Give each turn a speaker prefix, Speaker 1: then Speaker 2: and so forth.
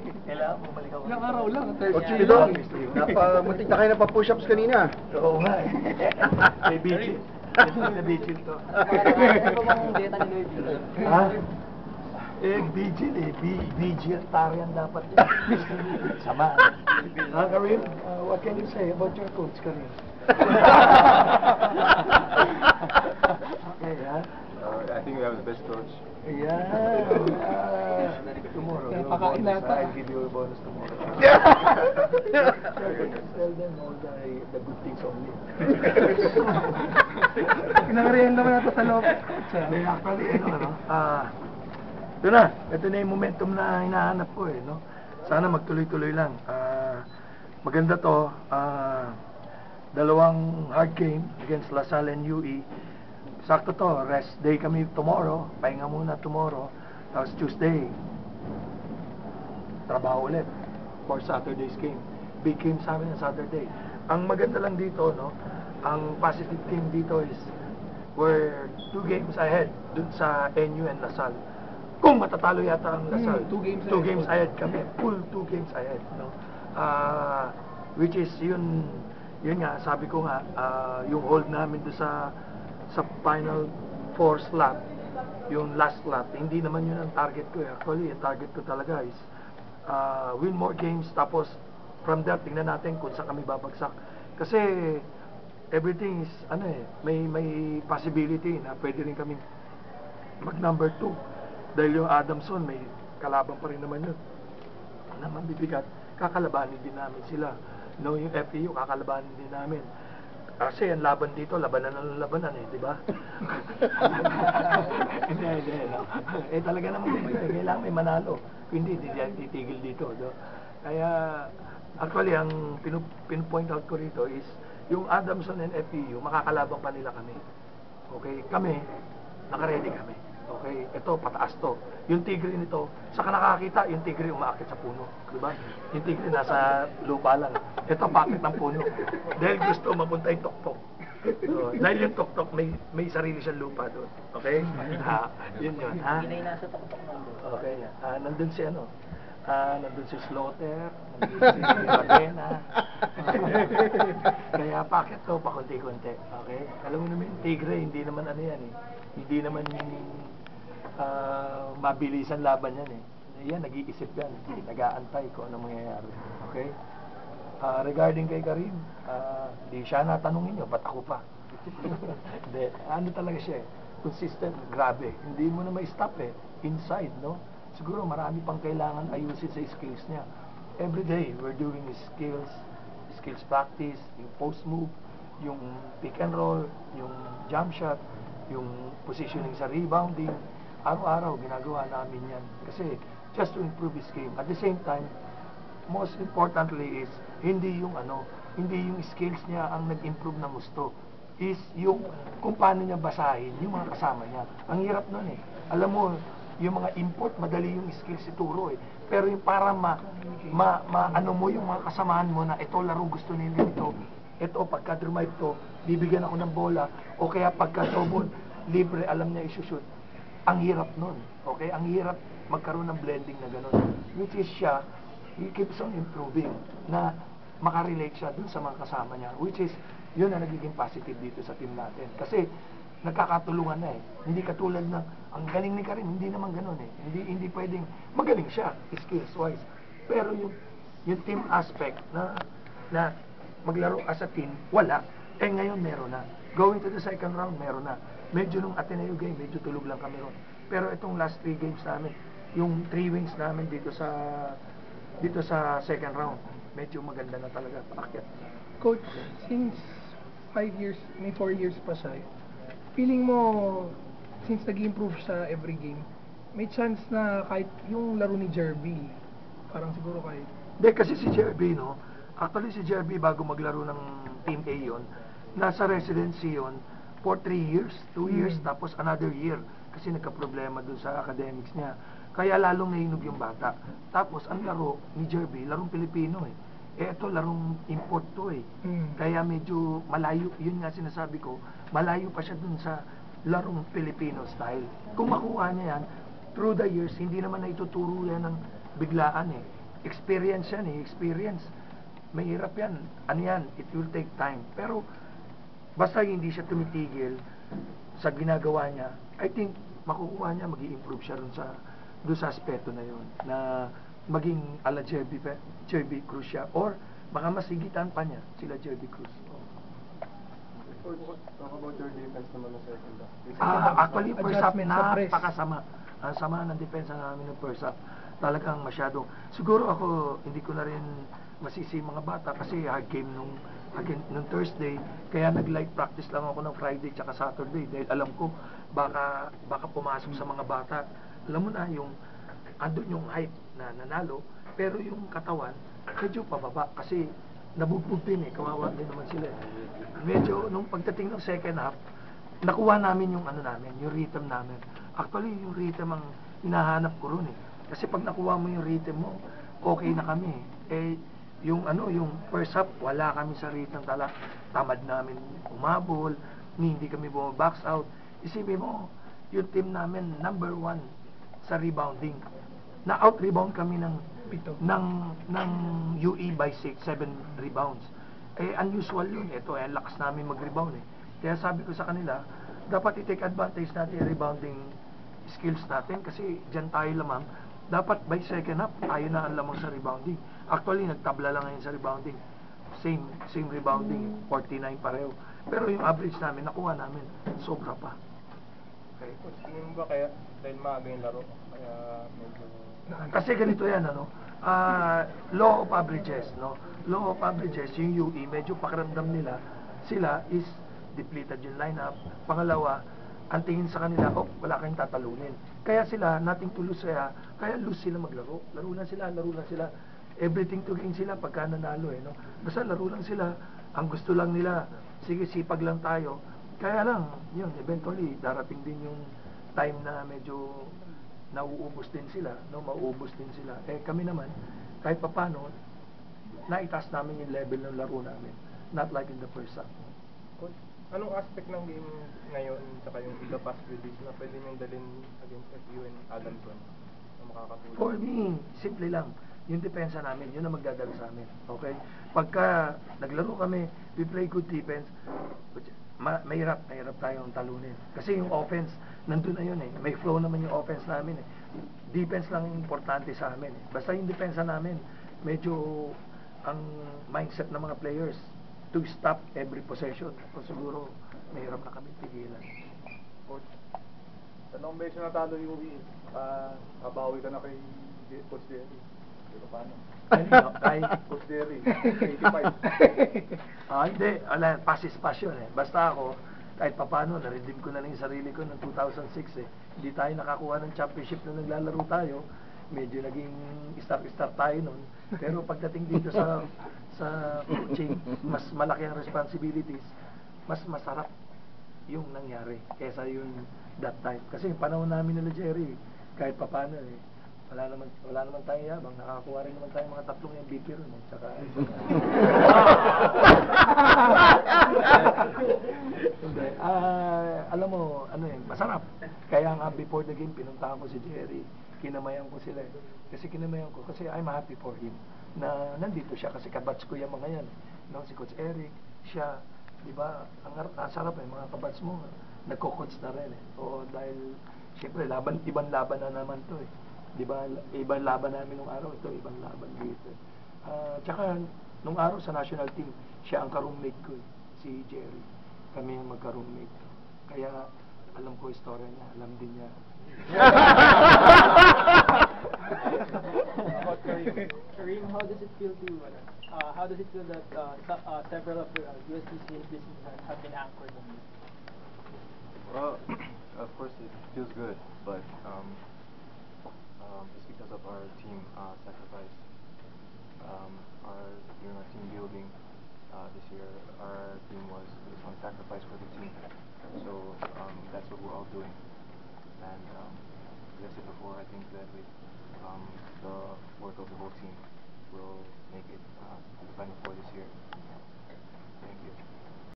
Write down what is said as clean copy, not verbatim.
Speaker 1: Kailangan bumalik ako.
Speaker 2: Ilang araw lang.
Speaker 3: Coach Chido, muntik na kayo na pa-push-ups kanina.
Speaker 1: Oo nga eh. May vigil. May vigil to.
Speaker 2: Ano ba bang dieta ni Lloyd?
Speaker 1: Ha? Eh, vigil eh. Vegetarian dapat yun. Sama. Ha, Karim? What can you say about your coach, Karim? Okay, ha?
Speaker 3: I think we have the best coach.
Speaker 1: Yeah. Tomorrow.
Speaker 2: Napakain nata.
Speaker 1: I'll give you a bonus tomorrow. Tell them all the good things only.
Speaker 2: Pinangarihan naman natin sa loob.
Speaker 1: Actually, ano, ito na. Ito na yung momentum na hinahanap ko eh, no? Sana magtuloy-tuloy lang. Maganda to. Dalawang hard game against LaSalle and UE. Sakto to, rest day kami tomorrow, pahinga muna tomorrow, tapos Tuesday, trabaho ulit for Saturday's game. Big game sa amin ng Saturday. Ang maganda lang dito, no, ang positive thing dito is we're 2 games ahead dun sa NU and LaSalle. Kung matatalo yata ang LaSalle,
Speaker 2: 2 games
Speaker 1: 2 games ahead kami, full 2 games ahead, no. Which is yun nga, sabi ko nga, yung hold namin doon sa final 4 slot, yung last slot, hindi naman yun ang target ko. Actually, ang target ko talaga is win more games, tapos from there, tingnan natin kung saan kami babagsak. Kasi everything is, may possibility na pwede rin kami mag number 2. Dahil yung Adamson, may kalaban pa rin naman yun na mabibigat. Kakalabanin din namin sila. No, yung FEU, kakalabanin din namin. Kasi ang laban dito, labanan ng labanan eh, di ba? Hindi. No? Eh talaga naman dito, kailangan may manalo. Hindi titigil dito. No? Kaya, actually, ang pin-point out ko rito is, yung Adamson and FEU, makakalabang pa nila kami. Okay? Kami, nakaready kami. Okay? Ito, pataas to. Yung tigre nito, saka nakakita, yung tigre umaakit sa puno. Diba? Yung tigre nasa lupa lang. Ito, pakit ng puno. Dahil gusto mapunta yung tok-tok. So, dahil yung tok-tok, may sarili siyang lupa doon. Okay? Yun. Ha?
Speaker 2: Hindi nasa tok-tok nandun.
Speaker 1: Okay. Nandun si ano? Nandun si Slaughter, nandun si Batena. Kaya pakit to, pakunti-kunti. Okay? Alam mo naman, yung tigre, hindi naman ano yan eh. Hindi naman mabilisan laban yan eh. Yan, nag-iisip yan. Nag-aantay kung ano mangyayari. Okay? Regarding kay Karim, di siya natanungin nyo, ba't ako pa? Hindi, ano talaga siya eh. Consistent, grabe. Hindi mo na ma-stop eh. Inside, no? Siguro marami pang kailangan ayusin sa skills niya. Every day, we're doing skills practice, yung post move, yung pick and roll, yung jump shot, yung positioning sa rebounding. Araw-araw ginagawa namin yan. Kasi just to improve his game. At the same time, most importantly is hindi yung skills niya ang nag-improve na gusto. Is yung kung paano niya basahin yung mga kasama niya. Ang hirap nun eh. Alam mo, yung mga import, madali yung skills ituro eh. Pero yung para ano mo yung mga kasamahan mo na ito laro gusto nila ito. Ito, pagka-drive to, bibigyan ako ng bola. O kaya pagka-double, libre, alam niya isushoot. Ang hirap nun. Okay? Ang hirap magkaroon ng blending na gano'n. Which is siya, he keeps on improving na makarelate siya dun sa mga kasama niya. Which is, yun ang nagiging positive dito sa team natin. Kasi, nagkakatulungan na eh. Hindi katulad ng, ang galing ni Karim, hindi naman gano'n eh. Hindi pwedeng, magaling siya, skills-wise. Pero yung team aspect na maglaro as a team, wala. Eh ngayon meron na. Going to the second round, meron na. Medyo nung Ateneo game, medyo tulog lang kami ron. Pero itong last 3 games namin, yung 3 wins namin dito sa second round, medyo maganda na talaga paakyat.
Speaker 2: Coach, since 5 years, may 4 years pa siya, feeling mo, since nag-improve siya every game, may chance na kahit yung laro ni Jerby, parang siguro kahit...
Speaker 1: Hindi, kasi si Jerby, no? Actually, si Jerby, bago maglaro ng Team A yun, nasa residency yun for 3 years, 2 years, tapos another year. Kasi nagka-problema dun sa academics niya. Kaya lalong nahinog yung bata. Tapos, ang laro ni Jerby, larong Pilipino eh. Ito, larong import to eh. Kaya medyo malayo, yun nga sinasabi ko, malayo pa siya dun sa larong Filipino style. Kung makuha niya yan, through the years, hindi naman na ituturo yan ng biglaan eh. experience yan eh, experience. Mahirap yan. Ano yan? It will take time. Pero, basta hindi siya tumitigil sa ginagawa niya, I think, makukuha niya, mag-i-improve siya doon sa aspeto na yun. Na maging ala Jerby Cruz siya. Or, baka masigitan pa niya sila Jerby Cruz.
Speaker 3: Talk about your defense naman sa second half.
Speaker 1: Actually, first half,
Speaker 2: Adjustment sa press.
Speaker 1: napakasama. Ang sama ng depensa namin ng first half. Talagang masyadong. Siguro ako, hindi ko na rin masisi mga bata kasi hard game nung Thursday. Kaya nag-light practice lang ako ng Friday tsaka Saturday. Dahil alam ko, baka pumasok sa mga bata. Alam mo na, andun yung hype na nanalo. Pero yung katawan, medyo pababa. Kasi nabugbog din eh. Kawawa din naman sila eh. Medyo, nung pagdating ng second half, nakuha namin yung yung rhythm namin. Actually, yung rhythm ang hinahanap ko ron eh. Kasi pag nakuha mo yung rhythm mo, okay na kami eh. Yung first half, wala kami sa rhythm tamad namin umabol, hindi kami box out. Isipin mo, yung team namin, number 1 sa rebounding. Na-out-rebound kami ng UE by 7 rebounds. Eh, unusual yun. Ito, lakas namin mag-rebound eh. Kaya sabi ko sa kanila, dapat i-take advantage natin yung rebounding skills natin kasi dyan tayo lamang. Dapat by second half, tayo na ang lamang sa rebounding. Actually, nagtabla lang ngayon sa rebounding. Same rebounding, 49 pareho. Pero yung average namin, nakuha namin, sobra pa.
Speaker 3: Okay. Tingin mo ba kaya, dahil maaga yung laro, kaya medyo...
Speaker 1: Kasi ganito yan, law of averages, no? Law of averages, yung UE, medyo pakiramdam nila, sila is depleted yung lineup. Pangalawa, ang tingin sa kanila, wala kayong tatalunin. Kaya sila, nothing to lose kaya lose sila maglaro. Laro lang sila. Everything to gain sila pagka nanalo no? Basta laro lang sila. Ang gusto lang nila, sige, sipag lang tayo. Kaya lang, yun, eventually, darating din yung time na medyo nauubos din sila, no? Mauubos din sila. Eh, kami naman, kahit papano, naitaas namin yung level ng laro namin. Not like in the first half.
Speaker 3: Coach, anong aspect ng game ngayon tsaka yung the past release na pwede niyong dalhin against FU and Adamson na makakatulong?
Speaker 1: For me, simple lang. Yung depensa namin, yun ang magdadala sa amin. Okay? Pagka naglaro kami, we play good defense, mahirap tayong talunin. Kasi yung offense, nandun na yun eh. May flow naman yung offense namin eh. Defense lang yung importante sa amin eh. Basta yung depensa namin, medyo ang mindset ng mga players to stop every possession. So siguro, mahirap na kami pigilan.
Speaker 3: Coach, tanong ba yung natalo yung UE? Kabawi ka na kay Coach Jerry. Pero paano?
Speaker 1: Kay
Speaker 3: Coach Jerry, 85.
Speaker 1: Hindi. Pass is passion eh. Basta ako, kahit papano, na-redeem ko na lang yung sarili ko noong 2006 eh. Hindi tayo nakakuha ng championship na naglalaro tayo. Medyo naging star tayo noon. Pero pagdating dito sa coaching, mas malaki ang responsibilities, mas masarap yung nangyari kaysa yung that time. Kasi yung panahon namin nila Jerry, kahit papano eh, wala naman tayo yabang, nakakuha rin naman tayo mga 3 MVP ron eh. Tsaka hindi. Alam mo, masarap. Kaya nga before the game, pinuntahan ko si Jerry, kinamayan ko sila eh. Kasi I'm happy for him na nandito siya kasi kabats ko yung mga yan. No, si Coach Eric, siya, di ba, ang sarap eh, mga kabats mo, nagko-coach na rin eh. Oo, dahil, syempre, ibang laban na naman to eh. Di ba, ibang laban namin nung araw, ito, ibang laban dito. Tsaka, nung araw sa national team, siya ang ka-roommate ko eh, si Jerry. Kami ang magka-roommate. Kaya, alam ko istorya niya, alam din niya.
Speaker 4: Kareem, how does it feel that several of your USDC businesses have been anchored on you?
Speaker 5: Well, of course it feels good, but it's because of our team sacrifice. During our team building this year, our team was on sacrifice for the team. So that's what we're all doing. And as I said before, I think that with the work of the whole team, we'll make it to the Final Four this year. Thank you.